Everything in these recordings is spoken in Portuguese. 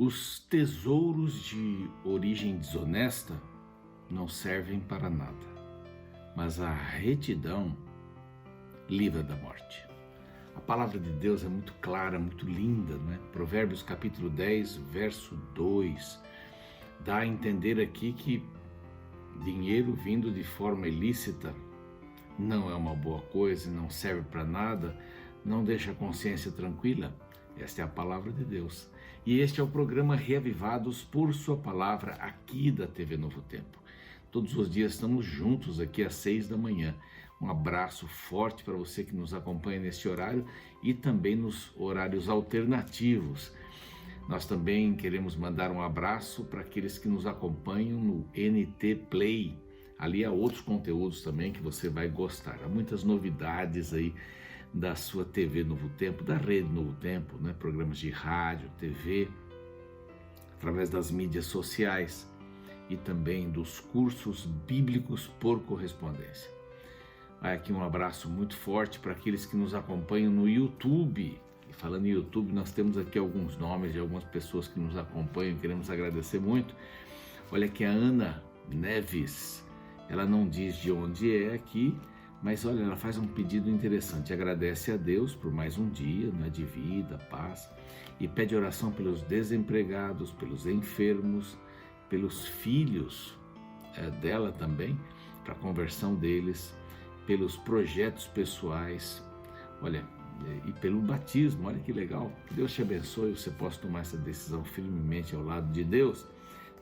Os tesouros de origem desonesta não servem para nada, mas a retidão livra da morte. A palavra de Deus é muito clara, muito linda, né? Provérbios capítulo 10, verso 2, dá a entender aqui que dinheiro vindo de forma ilícita não é uma boa coisa, não serve para nada, não deixa a consciência tranquila. Esta é a palavra de Deus. E este é o programa Reavivados por Sua Palavra, aqui da TV Novo Tempo. Todos os dias estamos juntos aqui às 6 da manhã. Um abraço forte para você que nos acompanha neste horário e também nos horários alternativos. Nós também queremos mandar um abraço para aqueles que nos acompanham no NT Play. Ali há outros conteúdos também que você vai gostar. Há muitas novidades aí da sua TV Novo Tempo, da Rede Novo Tempo, né? Programas de rádio, TV, através das mídias sociais e também dos cursos bíblicos por correspondência. Vai aqui um abraço muito forte para aqueles que nos acompanham no YouTube. E falando em YouTube, nós temos aqui alguns nomes de algumas pessoas que nos acompanham, queremos agradecer muito. Olha aqui a Ana Neves, ela não diz de onde é aqui, mas olha, ela faz um pedido interessante, agradece a Deus por mais um dia, né, de vida, paz, e pede oração pelos desempregados, pelos enfermos, pelos filhos dela também, para a conversão deles, pelos projetos pessoais, olha, e pelo batismo. Olha que legal, que Deus te abençoe, você possa tomar essa decisão firmemente ao lado de Deus.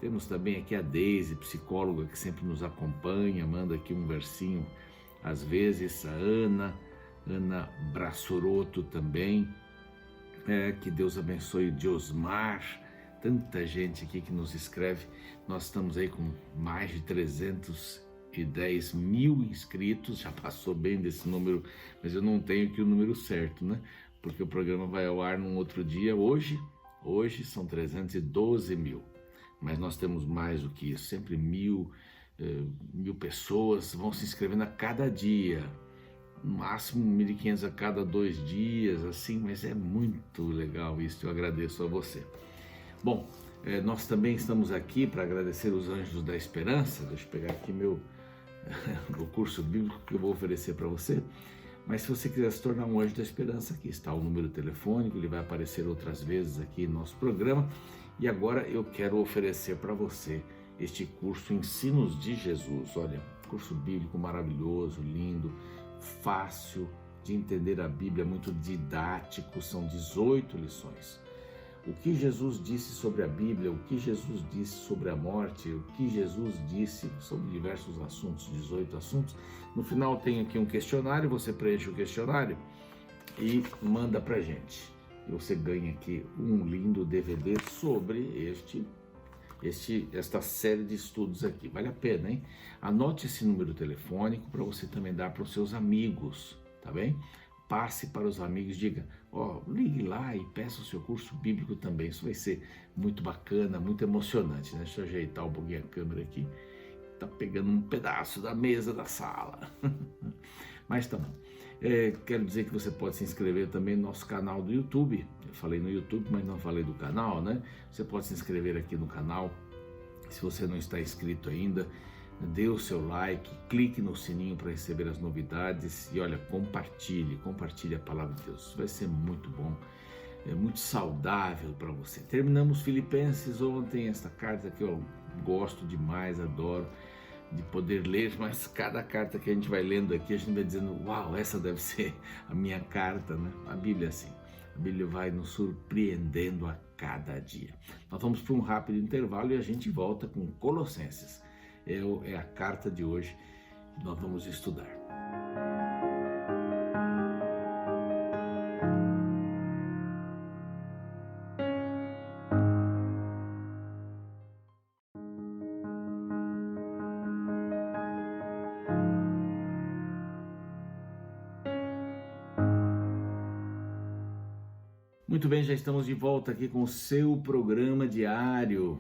Temos também aqui a Deise, psicóloga, que sempre nos acompanha, manda aqui um versinho às vezes, a Ana Braçoroto também, que Deus abençoe o Diosmar, tanta gente aqui que nos escreve. Nós estamos aí com mais de 310 mil inscritos, já passou bem desse número, mas eu não tenho aqui o número certo, né? Porque o programa vai ao ar num outro dia. Hoje são 312 mil, mas nós temos mais do que isso, sempre mil pessoas vão se inscrevendo a cada dia, no máximo 1.500 a cada 2 dias, assim, mas é muito legal isso, eu agradeço a você. Bom, nós também estamos aqui para agradecer os Anjos da Esperança. Deixa eu pegar aqui o curso bíblico que eu vou oferecer para você. Mas se você quiser se tornar um Anjo da Esperança, aqui está o número telefônico, ele vai aparecer outras vezes aqui no nosso programa. E agora eu quero oferecer para você este curso Ensinos de Jesus. Olha, curso bíblico maravilhoso, lindo, fácil de entender a Bíblia, muito didático, são 18 lições. O que Jesus disse sobre a Bíblia, o que Jesus disse sobre a morte, o que Jesus disse sobre diversos assuntos, 18 assuntos. No final tem aqui um questionário, você preenche o questionário e manda pra gente. E você ganha aqui um lindo DVD sobre esta série de estudos aqui. Vale a pena, hein? Anote esse número telefônico para você também dar para os seus amigos, tá bem? Passe para os amigos, diga, ligue lá e peça o seu curso bíblico também. Isso vai ser muito bacana, muito emocionante, né? Deixa eu ajeitar um pouquinho a câmera aqui. Tá pegando um pedaço da mesa da sala. Mas tá bom. Quero dizer que você pode se inscrever também no nosso canal do YouTube. Eu falei no YouTube, mas não falei do canal, né? Você pode se inscrever aqui no canal. Se você não está inscrito ainda, dê o seu like, clique no sininho para receber as novidades e olha, compartilhe a palavra de Deus. Isso vai ser muito bom, é muito saudável para você. Terminamos Filipenses ontem, esta carta que eu gosto demais, adoro de poder ler, mas cada carta que a gente vai lendo aqui, a gente vai dizendo, uau, essa deve ser a minha carta, né? A Bíblia é assim, a Bíblia vai nos surpreendendo a cada dia. Nós vamos para um rápido intervalo e a gente volta com Colossenses. É a carta de hoje que nós vamos estudar. Muito bem, já estamos de volta aqui com o seu programa diário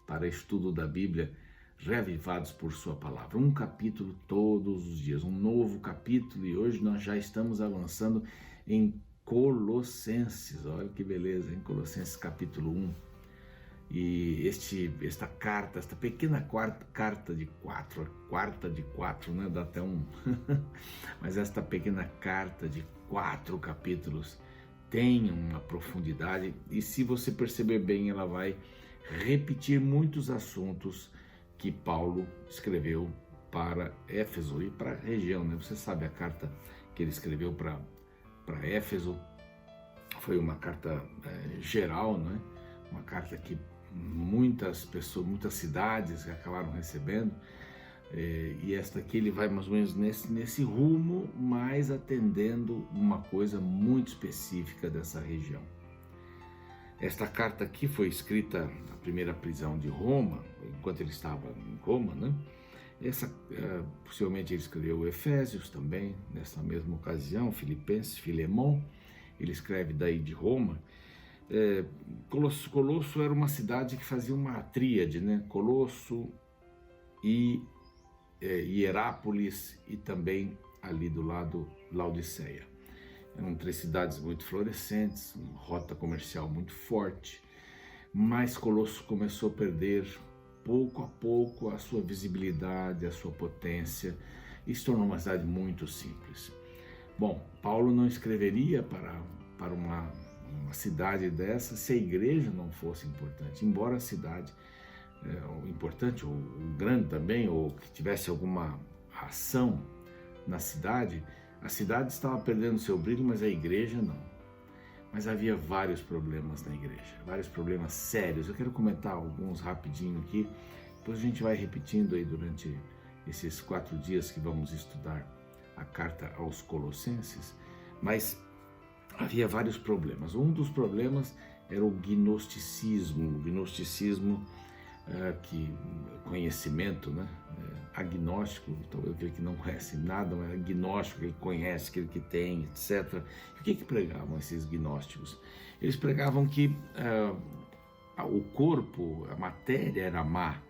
para estudo da Bíblia, Reavivados por Sua Palavra. Um capítulo todos os dias, um novo capítulo, e hoje nós já estamos avançando em Colossenses. Olha que beleza, em Colossenses capítulo 1. E esta pequena carta de quatro, a quarta de quatro, né? Dá até um. Mas esta pequena carta de 4 capítulos tem uma profundidade, e se você perceber bem, ela vai repetir muitos assuntos que Paulo escreveu para Éfeso e para a região, né? Você sabe, a carta que ele escreveu para Éfeso foi uma carta geral, né? Uma carta que muitas pessoas, muitas cidades acabaram recebendo, e esta aqui ele vai mais ou menos nesse rumo, mas atendendo uma coisa muito específica dessa região. Esta carta aqui foi escrita na primeira prisão de Roma, enquanto ele estava em Roma, né? Possivelmente ele escreveu Efésios também, nessa mesma ocasião, Filipenses, Filemão. Ele escreve daí de Roma. Colosso era uma cidade que fazia uma tríade, né? Colosso e Hierápolis, e também ali do lado Laodiceia. Eram 3 cidades muito florescentes, uma rota comercial muito forte, mas Colosso começou a perder pouco a pouco a sua visibilidade, a sua potência, e se tornou uma cidade muito simples. Bom, Paulo não escreveria para uma cidade dessa se a igreja não fosse importante, embora a cidade importante, ou grande também, ou que tivesse alguma ação na cidade, a cidade estava perdendo seu brilho, mas a igreja não. Mas havia vários problemas na igreja, vários problemas sérios. Eu quero comentar alguns rapidinho aqui, depois a gente vai repetindo aí durante esses 4 dias que vamos estudar a carta aos Colossenses, mas havia vários problemas. Um dos problemas era o gnosticismo, que conhecimento, né? Agnóstico, talvez aquele que não conhece nada, mas agnóstico, ele conhece, aquele que tem, etc. E o que pregavam esses gnósticos? Eles pregavam que o corpo, a matéria era má,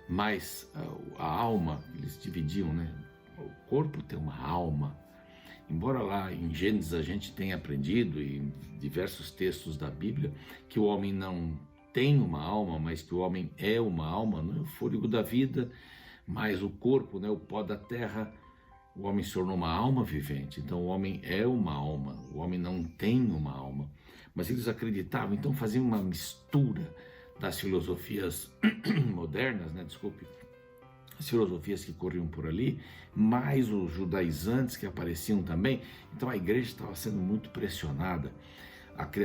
mas a alma, eles dividiam, né? O corpo tem uma alma. Embora lá em Gênesis a gente tenha aprendido, em diversos textos da Bíblia, que o homem não tem uma alma, mas que o homem é uma alma, né? O fôlego da vida, mas o corpo, né? O pó da terra, o homem se tornou uma alma vivente. Então o homem é uma alma, o homem não tem uma alma. Mas eles acreditavam, então faziam uma mistura das filosofias modernas, né? Desculpe, as filosofias que corriam por ali, mais os judaizantes que apareciam também. Então a igreja estava sendo muito pressionada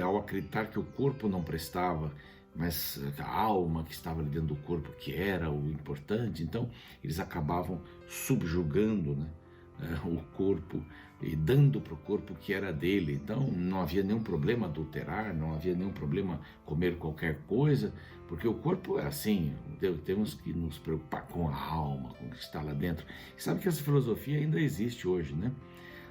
ao acreditar que o corpo não prestava, mas a alma que estava ali dentro do corpo que era o importante. Então eles acabavam subjugando, né, o corpo e dando para o corpo o que era dele. Então não havia nenhum problema adulterar, não havia nenhum problema comer qualquer coisa, porque o corpo é assim. Temos que nos preocupar com a alma, com o que está lá dentro. E sabe que essa filosofia ainda existe hoje, né?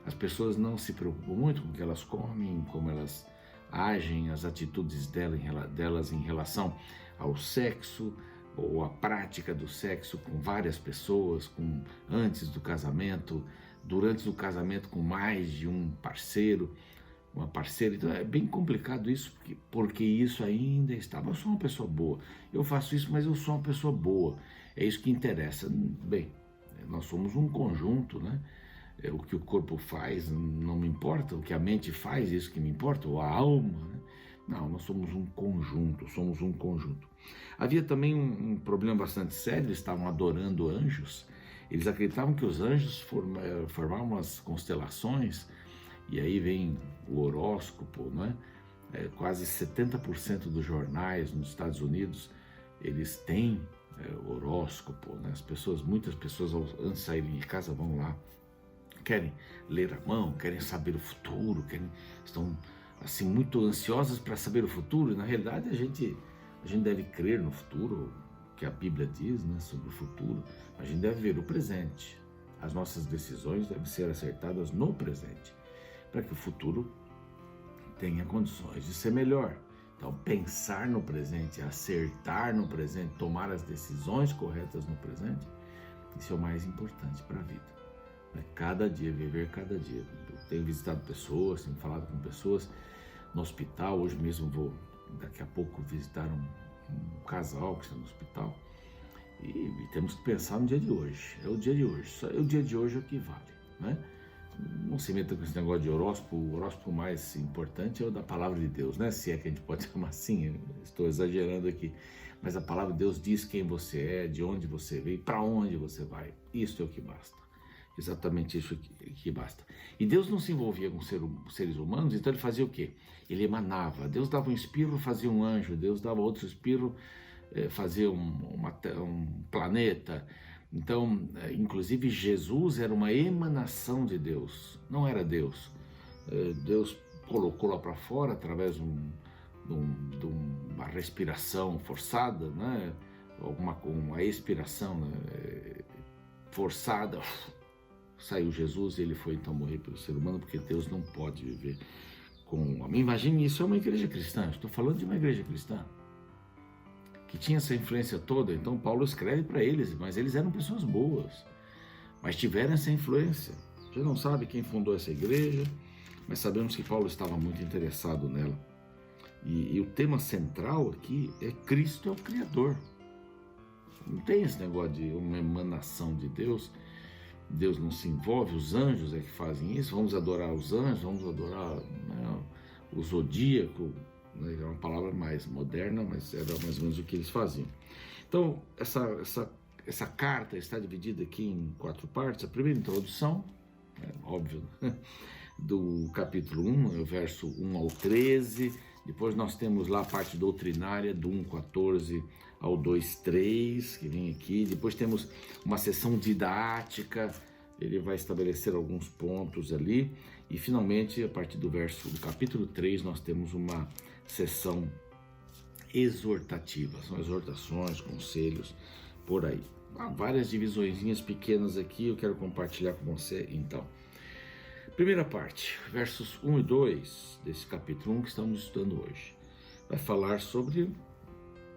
As pessoas não se preocupam muito com o que elas comem, como elas agem, as atitudes delas em relação ao sexo, ou a prática do sexo com várias pessoas, antes do casamento, durante o casamento com mais de um parceiro, uma parceira. Então é bem complicado isso, porque isso ainda estava. Eu sou uma pessoa boa, eu faço isso, mas eu sou uma pessoa boa, é isso que interessa. Bem, nós somos um conjunto, né? O que o corpo faz não me importa, o que a mente faz, isso que me importa, ou a alma, né? Não, nós somos um conjunto, Havia também um problema bastante sério. Eles estavam adorando anjos, eles acreditavam que os anjos formavam as constelações, e aí vem o horóscopo, não é? Quase 70% dos jornais nos Estados Unidos, eles têm horóscopo, né? Muitas pessoas antes de saírem de casa vão lá, querem ler a mão, querem saber o futuro, estão assim muito ansiosas para saber o futuro. E na realidade a gente deve crer no futuro, que a Bíblia diz, né, sobre o futuro. A gente deve ver o presente. As nossas decisões devem ser acertadas no presente, para que o futuro tenha condições de ser melhor. Então, pensar no presente, acertar no presente, tomar as decisões corretas no presente, isso é o mais importante para a vida. Cada dia, viver cada dia. Eu tenho visitado pessoas, tenho falado com pessoas no hospital. Hoje mesmo vou daqui a pouco visitar um casal que está no hospital. E temos que pensar no dia de hoje. É o dia de hoje. Só o dia de hoje é o que vale, né? Não se meta com esse negócio de horóscopo. O horóscopo mais importante é o da palavra de Deus, né? Se é que a gente pode chamar assim, estou exagerando aqui. Mas a palavra de Deus diz quem você é, de onde você veio, para onde você vai. Isso é o que basta. Exatamente isso que basta. E Deus não se envolvia com seres humanos, então ele fazia o quê? Ele emanava. Deus dava um espirro, fazia um anjo. Deus dava outro espirro, fazia um planeta. Então, inclusive Jesus era uma emanação de Deus, não era Deus. Deus colocou lá para fora através de uma respiração forçada, né? Uma expiração, né? Forçada. Saiu Jesus e ele foi então morrer pelo ser humano, porque Deus não pode viver com um homem. Imagine, isso é uma igreja cristã. Estou falando de uma igreja cristã que tinha essa influência toda. Então Paulo escreve para eles, mas eles eram pessoas boas, mas tiveram essa influência. Você não sabe quem fundou essa igreja, mas sabemos que Paulo estava muito interessado nela. E o tema central aqui é Cristo é o Criador. Não tem esse negócio de uma emanação de Deus. Deus não se envolve, os anjos é que fazem isso. Vamos adorar os anjos, vamos adorar, né, o zodíaco, né, é uma palavra mais moderna, mas era mais ou menos o que eles faziam. Então, essa carta está dividida aqui em 4 partes. A primeira introdução, óbvio, do capítulo 1, o verso 1 ao 13. Depois nós temos lá a parte doutrinária, do 1,14 ao 2,3, que vem aqui. Depois temos uma sessão didática, ele vai estabelecer alguns pontos ali. E finalmente, a partir do capítulo 3, nós temos uma sessão exortativa. São exortações, conselhos, por aí. Há várias divisõezinhas pequenas aqui, eu quero compartilhar com você então. Primeira parte, versos 1 e 2 desse capítulo 1 que estamos estudando hoje. Vai falar sobre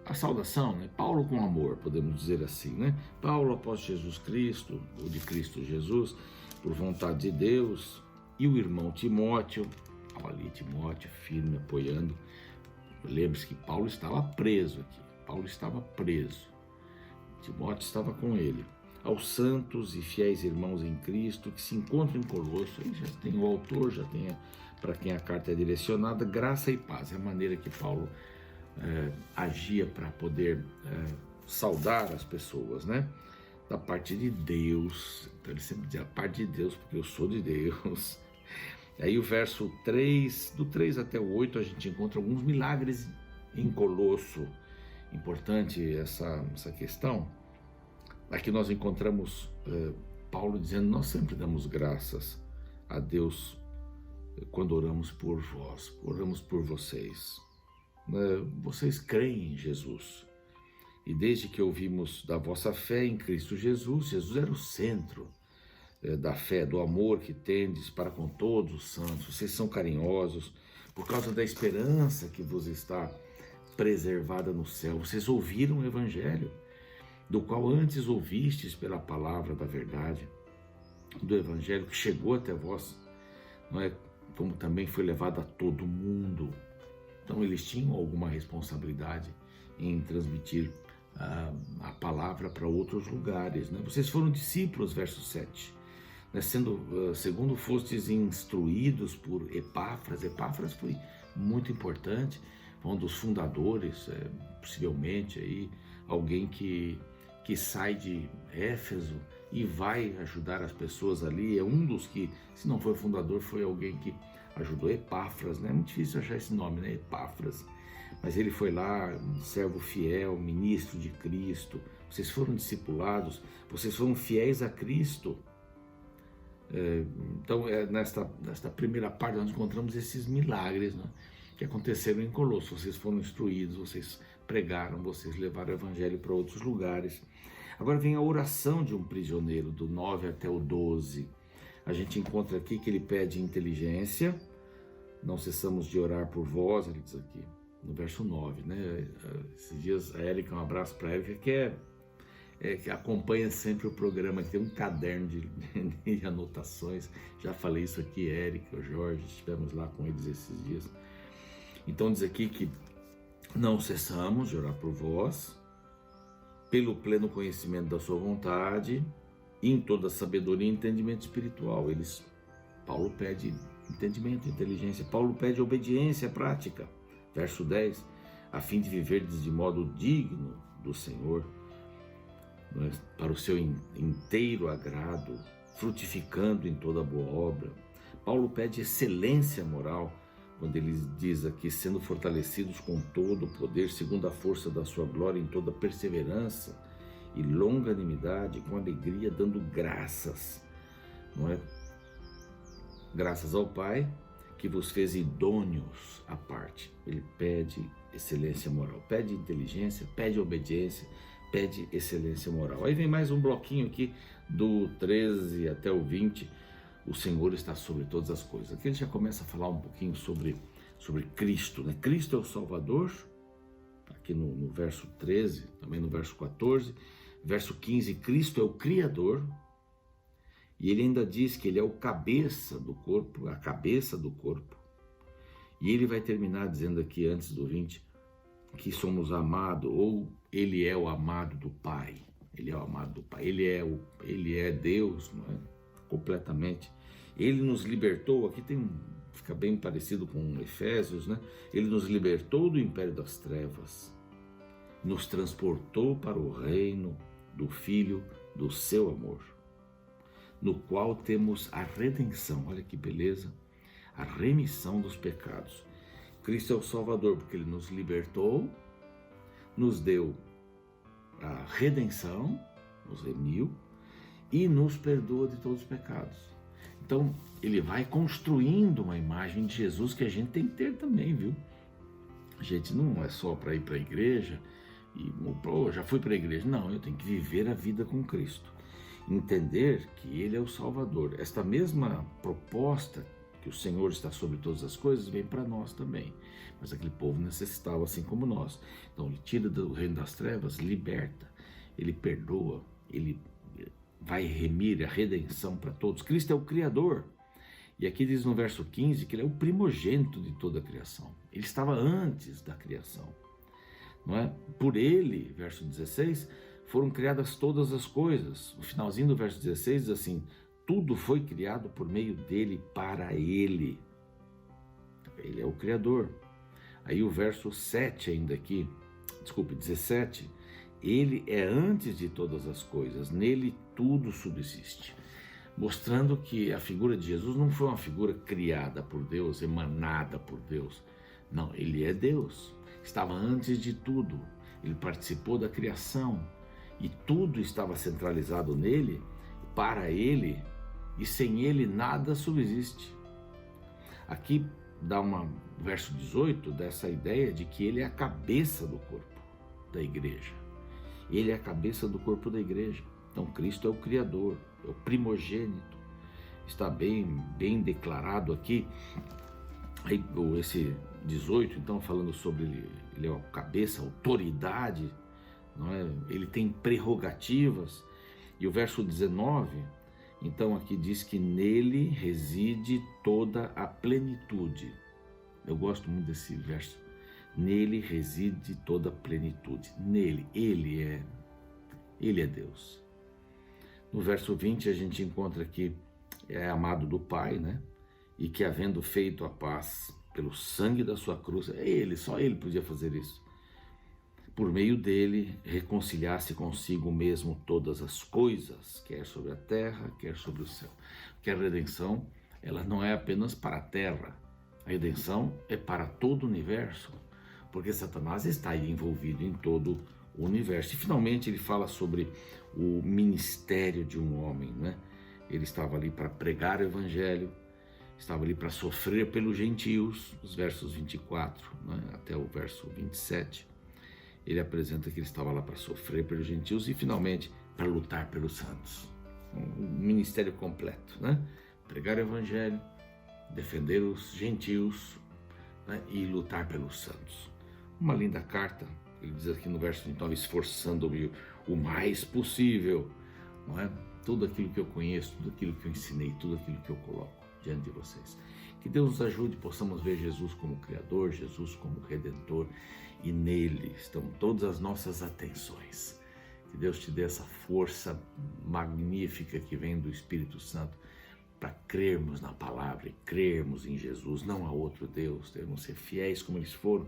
a saudação, né? Paulo com amor, podemos dizer assim, né? Paulo após Jesus Cristo, ou de Cristo Jesus, por vontade de Deus, e o irmão Timóteo, ali Timóteo firme, apoiando. Lembre-se que Paulo estava preso aqui, Paulo estava preso, Timóteo estava com ele. Aos santos e fiéis irmãos em Cristo que se encontram em Colosso, aí já tem o autor, já tem para quem a carta é direcionada, graça e paz. É a maneira que Paulo agia para poder saudar as pessoas, né? Da parte de Deus. Então ele sempre dizia a parte de Deus, porque eu sou de Deus. Aí o verso 3, do 3 até o 8, a gente encontra alguns milagres em Colosso. Importante essa questão. Aqui nós encontramos Paulo dizendo: nós sempre damos graças a Deus quando oramos por vós, oramos por vocês. Vocês creem em Jesus. E desde que ouvimos da vossa fé em Cristo Jesus, Jesus era o centro da fé, do amor que tendes para com todos os santos. Vocês são carinhosos por causa da esperança que vos está preservada no céu. Vocês ouviram o Evangelho, do qual antes ouvistes pela palavra da verdade, do Evangelho que chegou até vós, não é? Como também foi levado a todo mundo. Então eles tinham alguma responsabilidade em transmitir a palavra para outros lugares, né? Vocês foram discípulos, verso 7, né? Segundo fostes instruídos por Epáfras. Epáfras foi muito importante, foi um dos fundadores, possivelmente aí, alguém que sai de Éfeso e vai ajudar as pessoas ali. É um dos que, se não foi fundador, foi alguém que ajudou. Epáfras, né? É muito difícil achar esse nome, né? Epáfras. Mas ele foi lá, um servo fiel, ministro de Cristo. Vocês foram discipulados, vocês foram fiéis a Cristo. Então, nesta primeira parte, nós encontramos esses milagres, né, que aconteceram em Colosso. Vocês foram instruídos, vocês pregaram, vocês levaram o Evangelho para outros lugares. Agora vem a oração de um prisioneiro, do 9 até o 12. A gente encontra aqui que ele pede inteligência. Não cessamos de orar por vós, ele diz aqui, no verso 9, né? Esses dias a Érica, um abraço para a Érica, que acompanha sempre o programa, que tem um caderno de anotações. Já falei isso aqui, Érica, o Jorge, estivemos lá com eles esses dias. Então diz aqui que Não cessamos de orar por vós, pelo pleno conhecimento da sua vontade, e em toda sabedoria e entendimento espiritual. Paulo pede entendimento, inteligência. Paulo pede obediência prática. Verso 10, a fim de viverdes de modo digno do Senhor, para o seu inteiro agrado, frutificando em toda boa obra. Paulo pede excelência moral, quando ele diz aqui, sendo fortalecidos com todo o poder, segundo a força da sua glória, em toda perseverança e longanimidade, com alegria, dando graças, não é? Graças ao Pai, que vos fez idôneos à parte. Ele pede excelência moral, pede inteligência, pede obediência, pede excelência moral. Aí vem mais um bloquinho aqui, do 13 até o 20, o Senhor está sobre todas as coisas. Aqui ele já começa a falar um pouquinho sobre Cristo, né? Cristo é o Salvador, aqui no verso 13, também no verso 14, verso 15, Cristo é o Criador, e ele ainda diz que ele é o cabeça do corpo, a cabeça do corpo. E ele vai terminar dizendo aqui, antes do 20, que somos amados, ou ele é o amado do Pai. Ele é o amado do Pai. Ele é Deus, não é? Completamente. Ele nos libertou, aqui fica bem parecido com Efésios, né? Ele nos libertou do império das trevas, nos transportou para o reino do Filho do seu amor, no qual temos a redenção, olha que beleza, a remissão dos pecados. Cristo é o Salvador porque ele nos libertou, nos deu a redenção, nos remiu e nos perdoa de todos os pecados. Então ele vai construindo uma imagem de Jesus que a gente tem que ter também, viu? A gente não é só para ir para a igreja e já fui para a igreja. Não, eu tenho que viver a vida com Cristo. Entender que ele é o Salvador. Esta mesma proposta, que o Senhor está sobre todas as coisas, vem para nós também. Mas aquele povo necessitava, assim como nós. Então ele tira do reino das trevas, liberta, ele perdoa, ele vai remir a redenção para todos. Cristo é o Criador. E aqui diz no verso 15 que ele é o primogênito de toda a criação. Ele estava antes da criação, não é? Por ele, verso 16, foram criadas todas as coisas. No finalzinho do verso 16 diz assim, tudo foi criado por meio dele, para ele. Ele é o Criador. Aí o verso 7 ainda aqui, 17, ele é antes de todas as coisas, nele tudo subsiste. Mostrando que a figura de Jesus não foi uma figura criada por Deus, emanada por Deus. Não, ele é Deus. Estava antes de tudo. Ele participou da criação. E tudo estava centralizado nele, para ele, e sem ele nada subsiste. Aqui dá verso 18, dessa ideia de que ele é a cabeça do corpo da igreja. Ele é a cabeça do corpo da igreja. Então Cristo é o Criador, é o primogênito. Está bem declarado aqui. Aí, esse 18, então, falando sobre ele é a cabeça, a autoridade, não é? Ele tem prerrogativas. E o verso 19, então aqui diz que nele reside toda a plenitude. Eu gosto muito desse verso. Nele reside toda a plenitude. Nele, ele é Deus. No verso 20 a gente encontra que é amado do Pai, né? E que havendo feito a paz pelo sangue da sua cruz, só ele podia fazer isso. Por meio dele, reconciliar-se consigo mesmo todas as coisas, quer sobre a terra, quer sobre o céu. Porque a redenção, ela não é apenas para a terra, a redenção é para todo o universo, porque Satanás está aí envolvido em todo o universo. E finalmente ele fala sobre o ministério de um homem, né? Ele estava ali para pregar o evangelho, estava ali para sofrer pelos gentios, os versos 24, né, até o verso 27. Ele apresenta que ele estava lá para sofrer pelos gentios e finalmente para lutar pelos santos. Um ministério completo, né? Pregar o evangelho, defender os gentios, né, e lutar pelos santos. Uma linda carta, ele diz aqui no verso 29, esforçando-me o mais possível, não é? Tudo aquilo que eu conheço, tudo aquilo que eu ensinei, tudo aquilo que eu coloco diante de vocês. Que Deus nos ajude, possamos ver Jesus como Criador, Jesus como Redentor, e nele estão todas as nossas atenções. Que Deus te dê essa força magnífica que vem do Espírito Santo para crermos na palavra e crermos em Jesus, não há outro Deus. Devemos ser fiéis como eles foram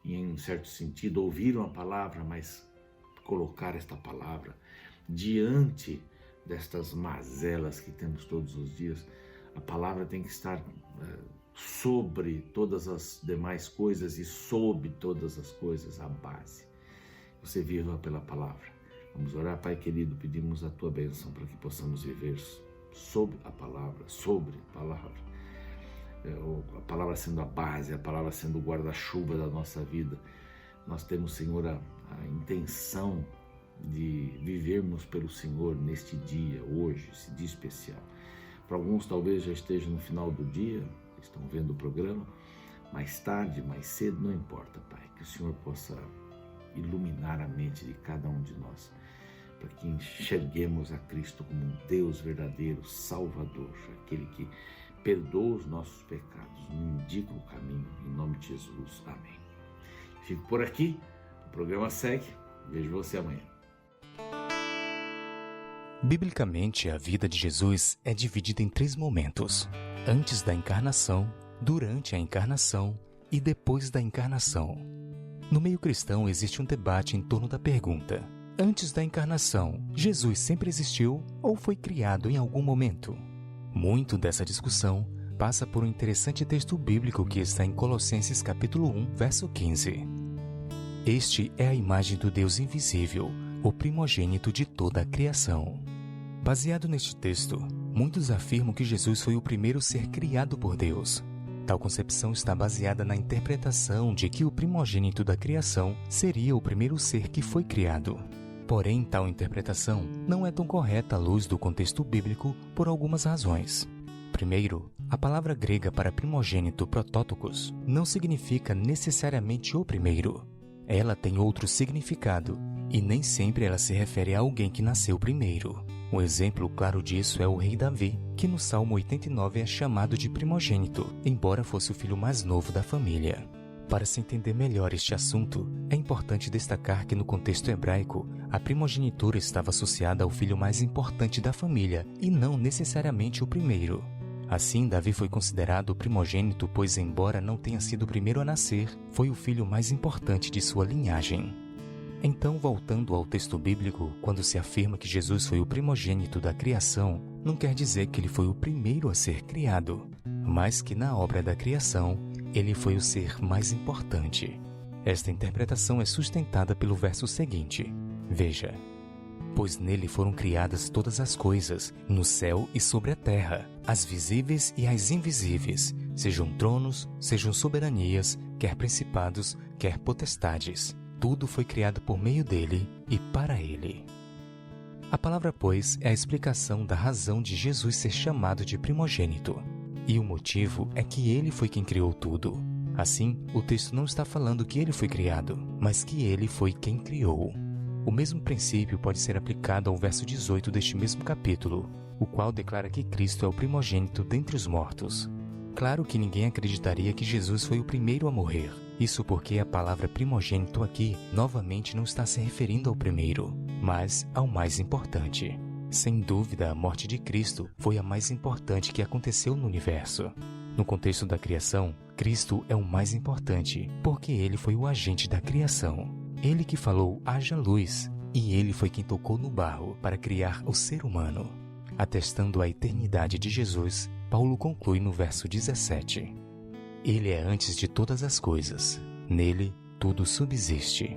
e, em um certo sentido, ouviram a palavra, mas colocar esta palavra diante destas mazelas que temos todos os dias. A palavra tem que estar sobre todas as demais coisas e sob todas as coisas, a base. Você viva pela palavra. Vamos orar, Pai querido, pedimos a Tua bênção para que possamos viver sob a palavra, sobre a palavra. A palavra sendo a base, a palavra sendo o guarda-chuva da nossa vida. Nós temos, Senhor, a intenção de vivermos pelo Senhor neste dia, hoje, esse dia especial. Para alguns talvez já esteja no final do dia, estão vendo o programa, mais tarde, mais cedo, não importa, Pai, que o Senhor possa iluminar a mente de cada um de nós, para que enxerguemos a Cristo como um Deus verdadeiro, Salvador, aquele que perdoa os nossos pecados, nos indica o caminho, em nome de Jesus, amém. Fico por aqui, o programa segue, vejo você amanhã. Biblicamente, a vida de Jesus é dividida em 3 momentos: antes da encarnação, durante a encarnação e depois da encarnação. No meio cristão existe um debate em torno da pergunta: antes da encarnação, Jesus sempre existiu ou foi criado em algum momento? Muito dessa discussão passa por um interessante texto bíblico que está em Colossenses capítulo 1, verso 15. Este é a imagem do Deus invisível, o primogênito de toda a criação. Baseado neste texto, muitos afirmam que Jesus foi o primeiro ser criado por Deus. Tal concepção está baseada na interpretação de que o primogênito da criação seria o primeiro ser que foi criado. Porém, tal interpretação não é tão correta à luz do contexto bíblico por algumas razões. Primeiro, a palavra grega para primogênito, protótokos, não significa necessariamente o primeiro. Ela tem outro significado, e nem sempre ela se refere a alguém que nasceu primeiro. Um exemplo claro disso é o rei Davi, que no Salmo 89 é chamado de primogênito, embora fosse o filho mais novo da família. Para se entender melhor este assunto, é importante destacar que no contexto hebraico, a primogenitura estava associada ao filho mais importante da família, e não necessariamente o primeiro. Assim, Davi foi considerado o primogênito, pois, embora não tenha sido o primeiro a nascer, foi o filho mais importante de sua linhagem. Então, voltando ao texto bíblico, quando se afirma que Jesus foi o primogênito da criação, não quer dizer que ele foi o primeiro a ser criado, mas que na obra da criação, ele foi o ser mais importante. Esta interpretação é sustentada pelo verso seguinte. Veja: pois nele foram criadas todas as coisas, no céu e sobre a terra, as visíveis e as invisíveis, sejam tronos, sejam soberanias, quer principados, quer potestades. Tudo foi criado por meio dele e para ele. A palavra, pois, é a explicação da razão de Jesus ser chamado de primogênito. E o motivo é que ele foi quem criou tudo. Assim, o texto não está falando que ele foi criado, mas que ele foi quem criou. O mesmo princípio pode ser aplicado ao verso 18 deste mesmo capítulo, o qual declara que Cristo é o primogênito dentre os mortos. Claro que ninguém acreditaria que Jesus foi o primeiro a morrer. Isso porque a palavra primogênito aqui, novamente, não está se referindo ao primeiro, mas ao mais importante. Sem dúvida, a morte de Cristo foi a mais importante que aconteceu no universo. No contexto da criação, Cristo é o mais importante, porque ele foi o agente da criação. Ele que falou, haja luz, e ele foi quem tocou no barro para criar o ser humano. Atestando a eternidade de Jesus, Paulo conclui no verso 17. Ele é antes de todas as coisas. Nele, tudo subsiste.